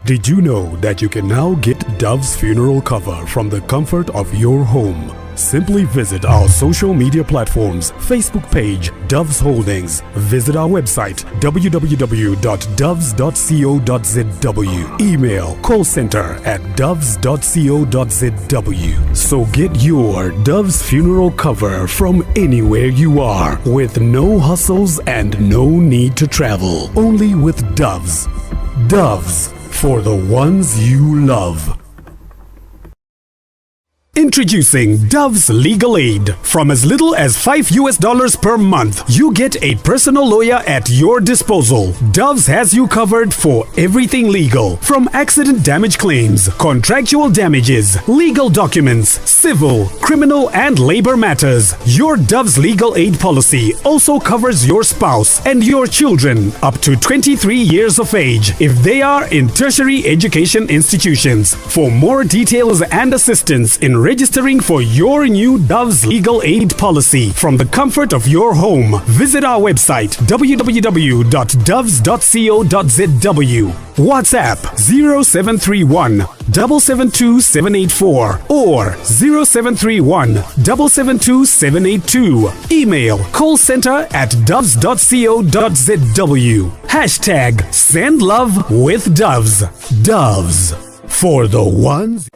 Did you know that you can now get Dove's funeral cover from the comfort of your home? Simply visit our social media platforms, Facebook page, Doves Holdings. Visit our website, www.doves.co.zw. Email callcenter@doves.co.zw. So get your Dove's funeral cover from anywhere you are, with no hustles and no need to travel. Only with Doves. Doves, for the ones you love. Introducing Dove's Legal Aid. From as little as $5 per month, you get a personal lawyer at your disposal. Dove's has you covered for everything legal, from accident damage claims, contractual damages, legal documents, civil, criminal, and labor matters. Your Dove's Legal Aid policy also covers your spouse and your children up to 23 years of age if they are in tertiary education institutions. For more details and assistance in registering for your new Dove's Legal Aid policy from the comfort of your home, visit our website www.doves.co.zw. WhatsApp 0731 772 784 or 0731 772 782. Email callcenter@doves.co.zw. Hashtag send love with Doves. Doves, for the ones.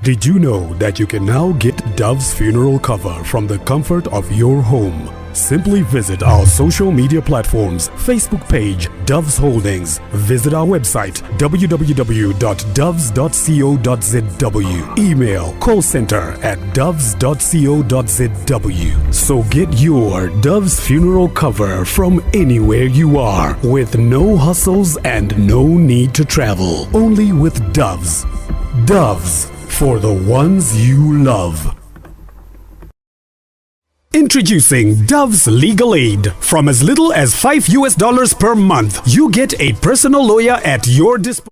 Did you know that you can now get Dove's funeral cover from the comfort of your home? Simply visit our social media platforms, Facebook page, Doves Holdings. Visit our website, www.doves.co.zw. Email callcenter@doves.co.zw. So get your Dove's funeral cover from anywhere you are, with no hustles and no need to travel. Only with Doves. Doves, for the ones you love. Introducing Dove's Legal Aid. From as little as $5 per month, you get a personal lawyer at your disposal.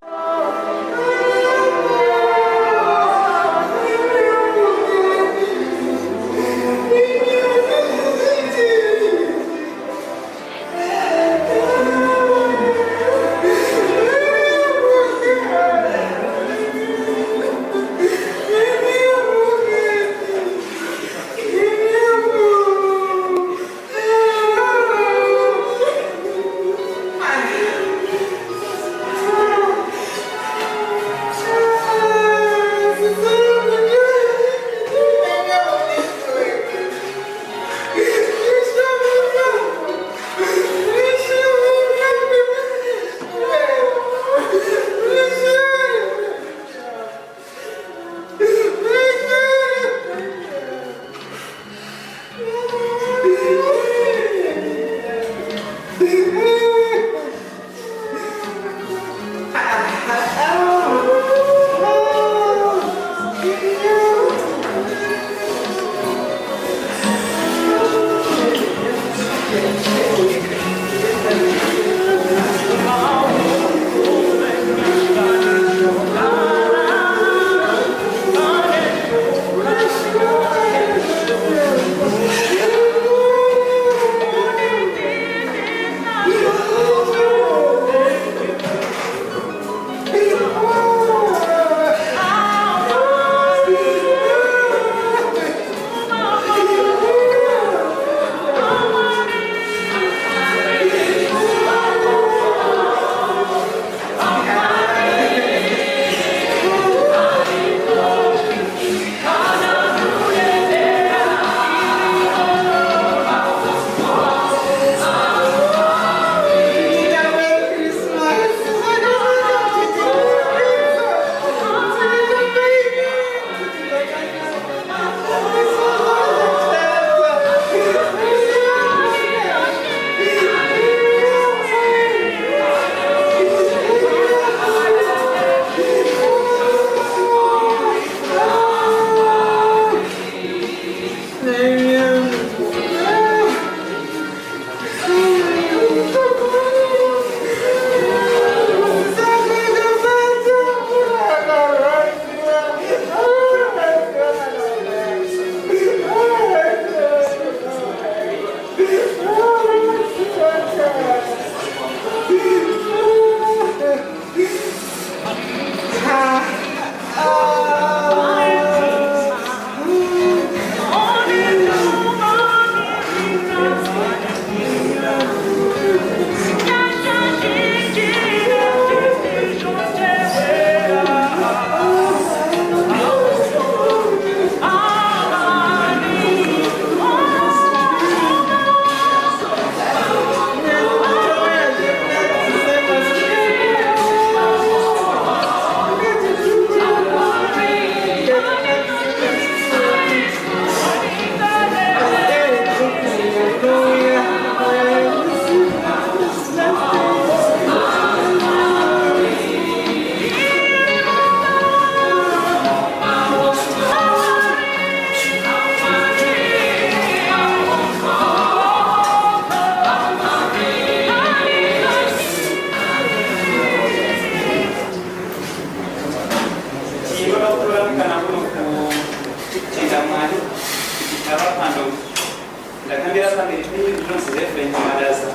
family knows reference madasa.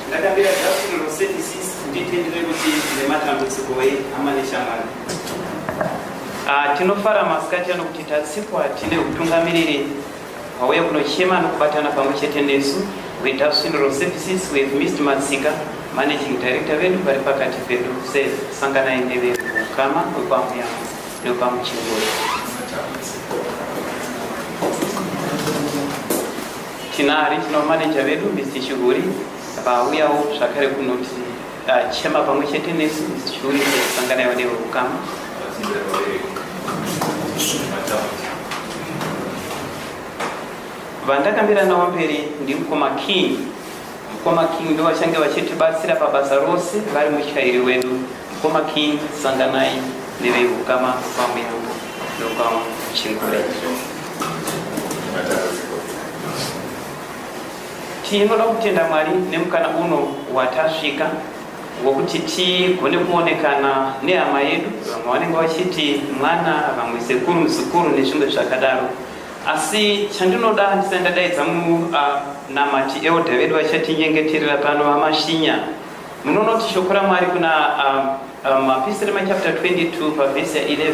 Ndakambira Jasmine Rosetis nditendere kuti nematambudziko amaneshamwari. Tinofara masikati ano kuti tatsikwa tine utungamiriri wauya kunochema nokubatana pamwe chete nesu weJasmine Rosetis with Mr. Matsika managing director vedu vari pakati pedu sesanganai nevekukama wepamuyambo newepamuchinguri. Tinari manager vedu Mr. Chiguri vauyawo zvakare kunoti chema pamwe chete nesu Mr. Chiguri sesanganai nevekukama. Vandakambira nawo mberi ndi mukoma King. Mukoma King ndo vachange vachitibatsira pabasa rose vari mutyairi wedu. Mukoma King sanganai nevekukama pamuyambo nepamuchinguri. Tinoda kutenda Mwari nemukana uno watasvika wokuti tigone kuonekana nehama yedu, vamwe vanenge vachiti mwana, vamwe sekuru muzukuru nezvimwe zvakadaro. Asi chandinoda ndisati ndadaidza namati eodha vedu vachatinyengeterera pano vamashinya. Munoona kuti shoko raMwari kuna mapisarema chapter 22 pavhesi 11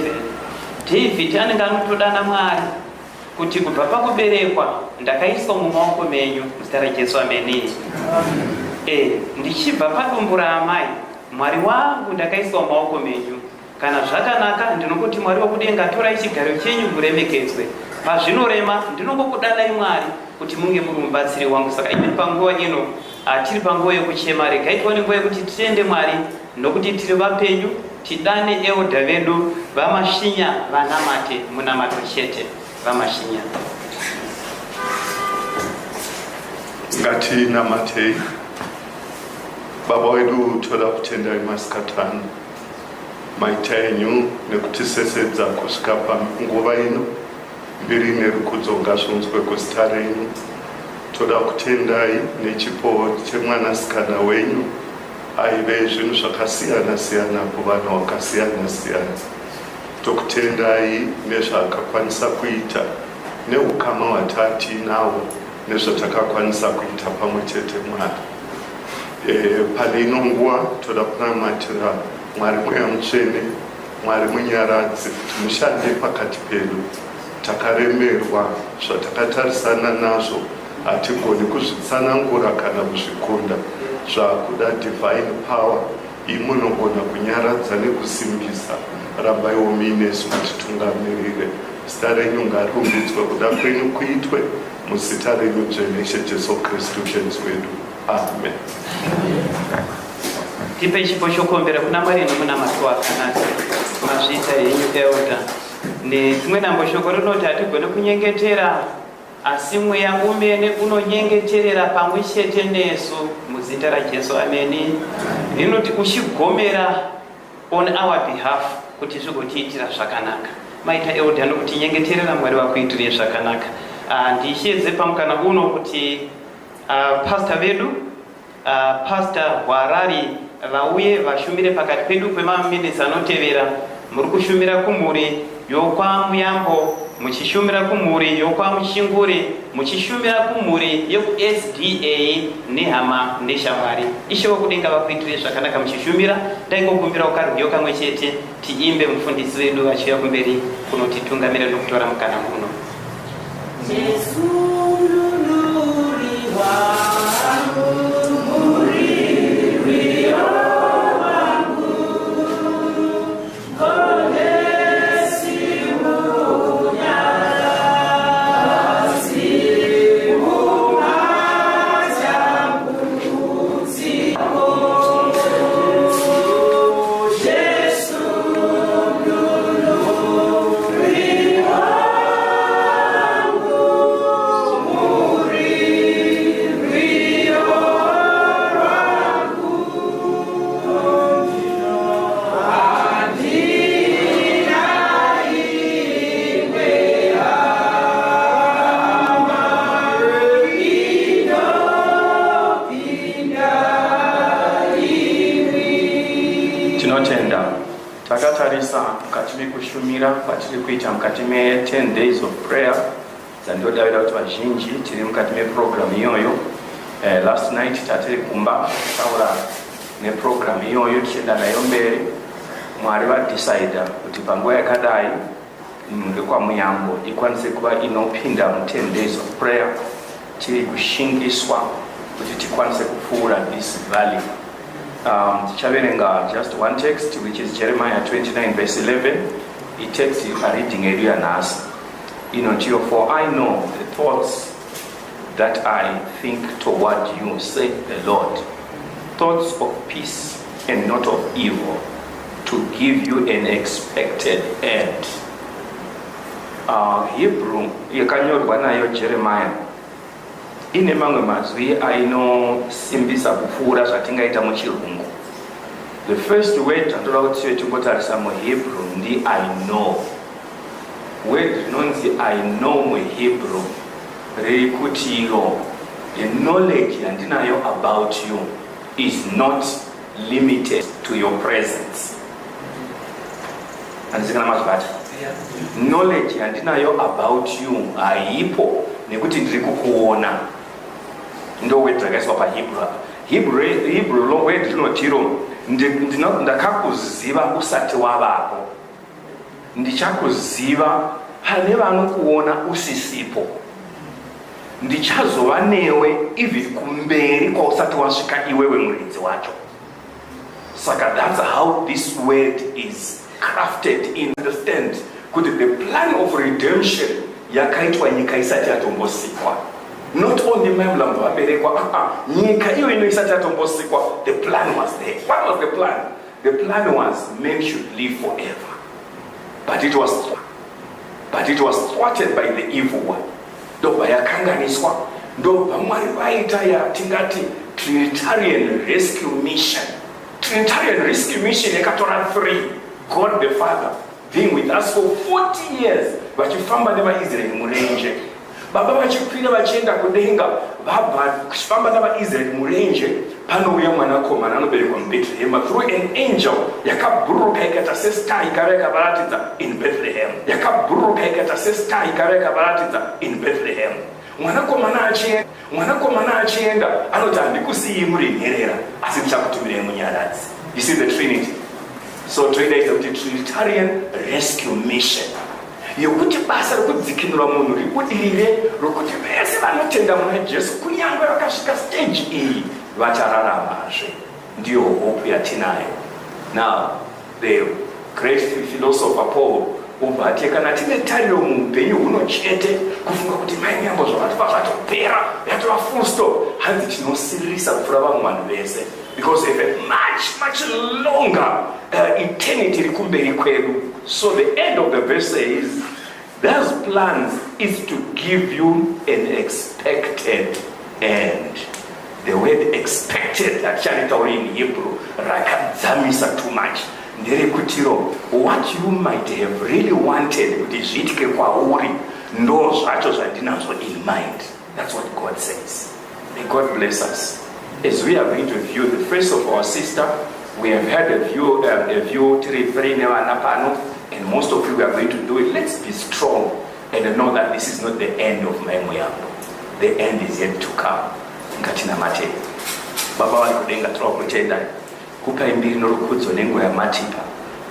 David anenge anotodana Mwari kuti kubva pakuberekwa ndakaiswa mumaoko menyu muzita raJesu, ameni. Ndichibva padumbu raamai Mwari wangu ndakaiswa mumaoko menyu. Kana zvakanaka ndinongoti Mwari wokudenga torai chigaro chenyu muremekedzwe. Pazvinorema ndinongokudanai Mwari kuti munge muri mubatsiri wangu. Saka ine panguva ino tiri panguva yokuchema, regai tione nguva yekuti titende Mwari nokuti tiri vapenyu, tidane eodha vedu vamashinya vanamate munamato chete vamashinya. Ngatinamatei. Baba wedu toda kutendai masikatano maita enyu nekutisesedza kusvika panguva ino mbiri nerukudzo ngazvinzwe kuzita renyu. Toda kutendai nechipo chemwanasikana wenyu aive zvinhu zvakasiyana siyana kuvanhu vakasiyana siyana. Tokutendai nezvaakakwanisa kuita neukama hwatati nawo nezvatakakwanisa kuita pamwe chete Mwari. Pane ino nguva toda kunamatira Mwari mweya mutsvene, Mwari munyaradzi kuti mushande pakati pedu. Takaremerwa zvatakatarisana nazvo hatigoni kuzvitsanangura kana kuzvikunda. Zvakuda divine power imunogona kunyaradza nekusimbisa. Rambai nesu mutitungamirire. Zita renyu ngarirumbidzwe, kuda kwenyu kuitwe muzita renyu dzvene Jesu Kristu Tenzi wedu. Amen. Tipe chipo chokuombera kuna Mwari nomunamato akanaka mazvita yenyu eodha. Nerimwe nambo shoko rinoti hatigone kunyengetera asi mweya umene unonyengeterera pamwe chete nesu muzita raJesu, ameni. Rinoti uchigomera on our behalf kuti zvigotiitira zvakanaka. Maita eodha nokutinyengeterera Mwari wakuitire zvakanaka. Ndichedze pamukana uno kuti pastor vedu pastor Warari vauye vashumire pakati pedu kwemaminitsi anotevera. Muri kushumira kumhuri yokwa Muyambo, muchishumira kumhuri yokwa Muchinguri, muchishumira kumhuri yoku SDA nehama neshamwari. Ishe wokudenga vakuitire zvakanaka muchishumira. Ndaingokumbira ukarugyo kamwe chete tiimbe mufundisi wedu achiuya kumberi kunotitungamira nokutora mukana uno. Jesu nunuri wangu takatarisa mukati mekushumira kwatiri kuita mukati me 10 days of prayer dzandodavira kuti vazhinji tiri mukati meprogramu iyoyo. Last night tatiri kumba taura neprogramu iyoyo tichienda nayo mberi. Mwari vadecida kuti panguva yakadai ndekwa Muyambo ikwanise kuva inopinda mu 10 days of prayer, tiri kushingiswa kuti tikwanise kupfuura this valley. Tichaverenga just one text, which is Jeremiah 29 verse 11. It takes you a reading area nas. For I know the thoughts that I think toward you, saith the Lord, thoughts of peace and not of evil, to give you an expected end. Hebrew yakanyorwa nayo Jeremiah ine mamwe mazwi ainosimbisa kupfuura zvatingaita muchirungu. The first word andoda kuti tiwe tingotarisa muHebrew ndi I know. Word rinonzi I know muHebrew riri kuti the knowledge yandinayo about you is not limited to your presence. Andizikana mazvibata? Knowledge yandinayo about you haipo nekuti ndiri kukuona. Ndo word rakaiswa paHebrew. Hebrew lo word rinotiro ndakakuziva usati wavapo, ndichakuziva pane vanokuona usisipo, ndichazova newe even kumberi kwausati wasvika iwewe muridzi wacho. Saka that's how this word is crafted. Understand kuti the plan of redemption yakaitwa nyika isati yatombosikwa. Not only Muyambo aberekwa, nyika iyo isati yatombosikwa, the plan was there. What was the plan? The plan was men should live forever. But it was thwarted by the evil one. Ndoba yakanganiswa, ndoba Mwari vaita yatingati Trinitarian rescue mission. Trinitarian rescue mission yakatora 3. God the Father being with us for 40 years. Vachifamba nevaIsraeri murenje. Baba vachikwira vachienda kudenga, vachifamba nevaIsraeri murenje. Panouya mwanakomana anoberekwa muBethlehem through an angel. Yakabhururuka ikaita sestar ikauya ikavaratidza in Bethlehem. Yakabhururuka ikaita sestar ikauya ikavaratidza in Bethlehem. Mwanakomana achienda anoti handikusiyi muri nherera asi ndichakutumirai munyaradzi. You see the Trinity. So today is the Trinitarian rescue mission. Yokuti basa rokudzikinura munhu rikudirire rokuti vese vanotenda muna Jesu kunyange vakasvika stage iyi vachararamazve. Ndiyo hope yatinayo. Now the great philosopher Paul ubva ati kana tine tariro muupenyu huno chete kufunga kuti Muyambo zvavatipa zvatopera yatova full stop, hanzi tinosirisa kupfuura vamwe vanhu vese, because if a much longer eternity rikumberi kwedu. So the end of the verse says, God's plans is to give you an expected end. The word expected actually in Hebrew rakadzamisa too much. What you might have really wanted in mind. That's what God says. May God bless us. As we are going to view the face of our sister, we have had a view and most of you are going to do it. Let's be strong and know that this is not the end of my Muyambo. The end is yet to come. Ngatina mate. Baba wali kudenga tuwa kuchenda. Kupa imbiri norukudzo nengo ya matipa.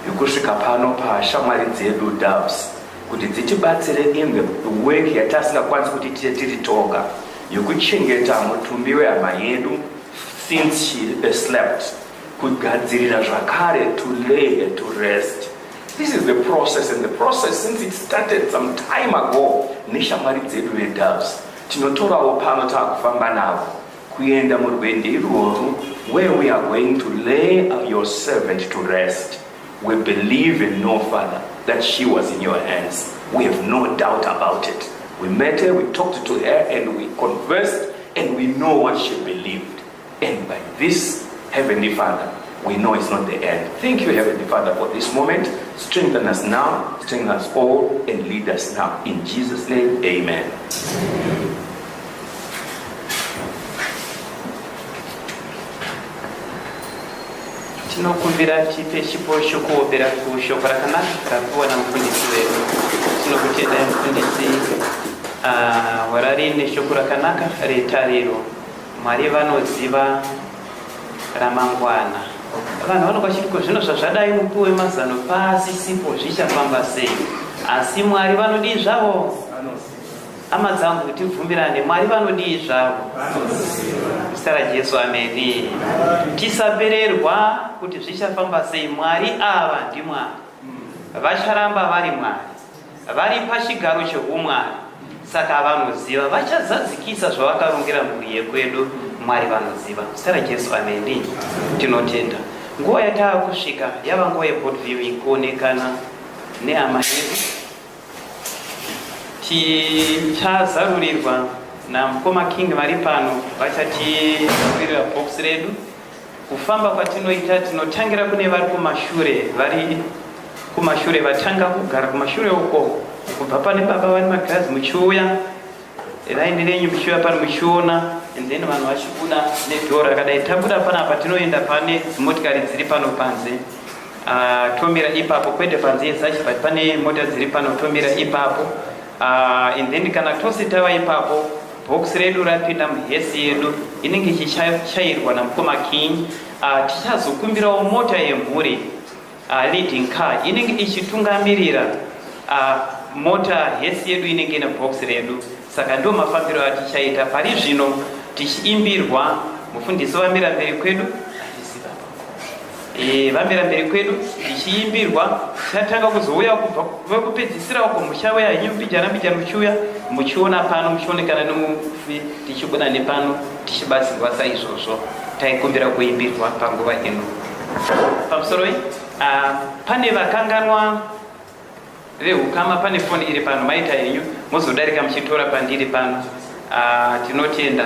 Yukushika pano pa shamari dzedu doves. Kuti dzichibatsire in the work yatasinga kwanisi kuti tiri toga. Yukuchengeta mutumbiwe ama yedu since she slept. Kugadzirira zvakare to lay and to rest. This is the process, and the process since it started some time ago. Nishamari dzedu doves. Tinotorawo pano takufamba navo kuenda murwendo irworwo where we are going to lay your servant to rest. We believe and know, Father, that she was in your hands. We have no doubt about it. We met her, we talked to her, and we conversed, and we know what she believed. And by this, Heavenly Father, we know it's not the end. Thank you, Heavenly Father, for this moment. Strengthen us now, strengthen us all, and lead us now. In Jesus' name, amen. Tinokumbira chipe chipo chokuopera kushoko rakanaka rapiwa namufundisi wedu. Tinokutenda mufundisi warari neshoko rakanaka retariro. Mwari vanoziva ramangwana. Vanhu vanobva chitiko zvino zvazvadai mupiwe mazano pasi sipo zvichafamba sei. Asi Mwari vanodii zvavo? Hama dzangu kuti tibvumirane, Mwari vanodii zvavo? Zita raJesu, ameni. Tisapererwa kuti zvichafamba sei. Mwari ava ndiMwari. Vacharamba vari Mwari. Vari pachigaro cheumwari. Saka vanoziva, vachazadzikisa zvavakarongera mhuri yekwedu. Mwari vanoziva. Zita raJesu, ameni. Tinotenda. Nguva yataakusvika yava nguva yeboard viewing kuonekana nehama yedu. Tichazarurirwa namukoma King vari pano, vachatizaruririra box redu. Kufamba kwatinoita tinotangira kune vari kumashure vatanga kugara kumashure uko. Kubva pane baba vane magirazi muchiuya, raini renyu muchiuya pano muchiona, and then vanhu vachibuda nedhoo rakadai. Tabuda panapa tinoenda pane dzimotikari dziri pano panze. Tomira ipapo, kwete panze yesachi, but pane mota dziri pano, tomira ipapo. And then kana tose tava ipapo, box redu rapinda muhesi yedu inenge ichichairwa namukoma King. Tichazokumbirawo mota yemhuri, leading car inenge ichitungamirira mota hesi yedu inenge ina box redu. Saka ndo mafambiro atichaita. Pari zvino tichiimbirwa mufundisi vamira mberi kwedu, vamira mberi kwedu tichiimbirwa. Tichatanga kuzouya kubva kupedzisira uko muchauya henyu mbijana muchiuya muchiona pano, muchionekana nemufi tichibuda nepano tichibatsirwa saizvozvo. Taikumbira kuimbirwa panguva ino. Pamusoro pane vakanganwa vehukama, pane foni iri pano, maita henyu mozodarika muchitora pandiri pano. Tinotenda.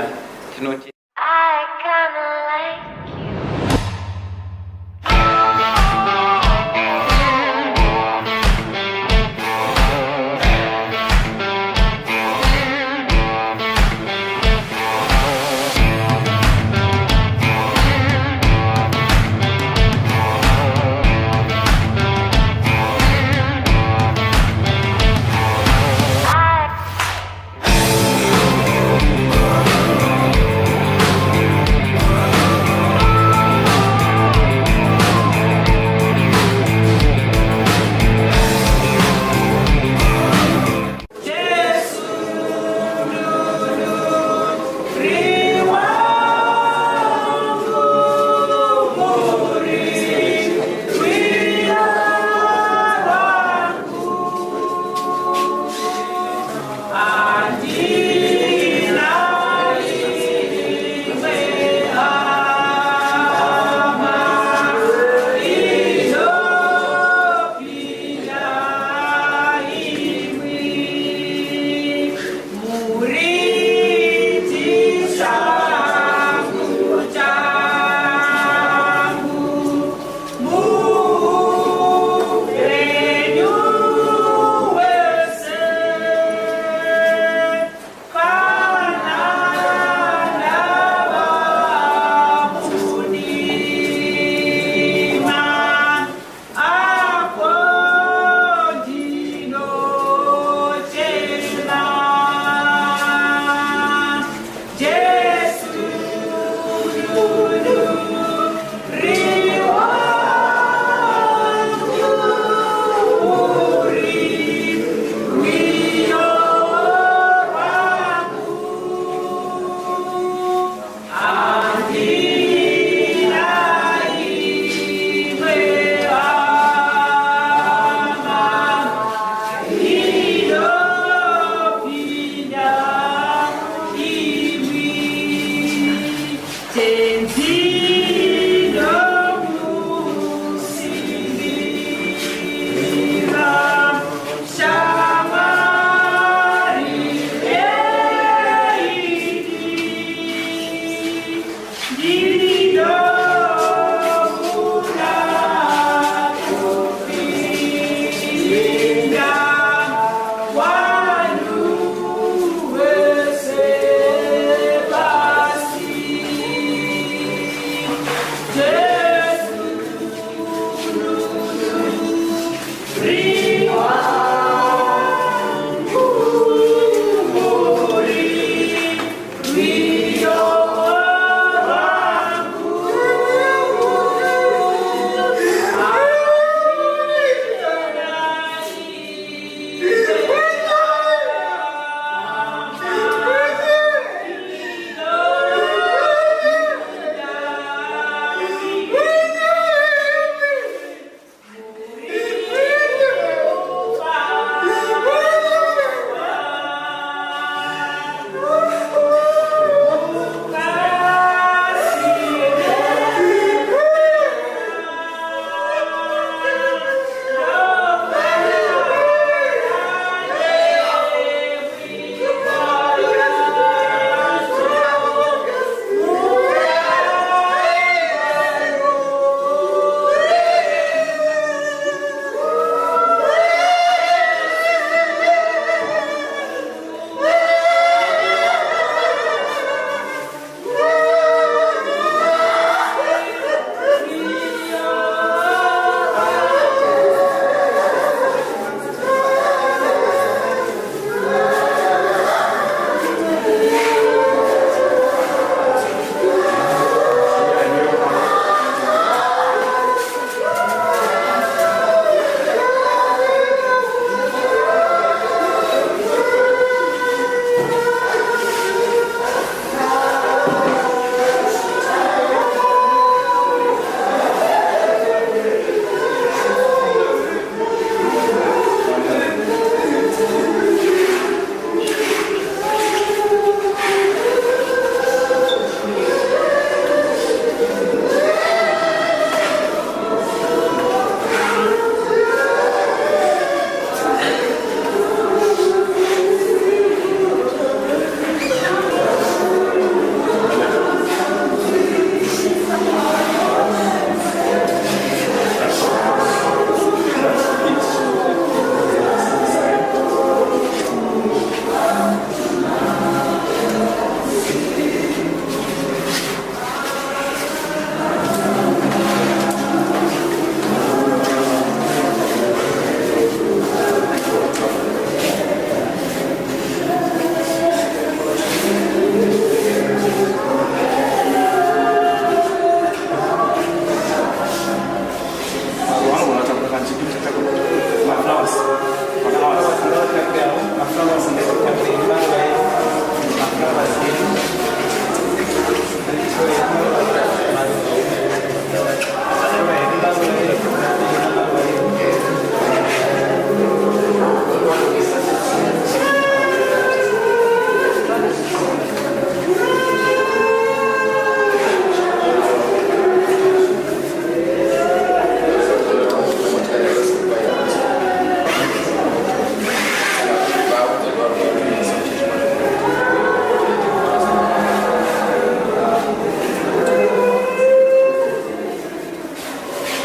Free.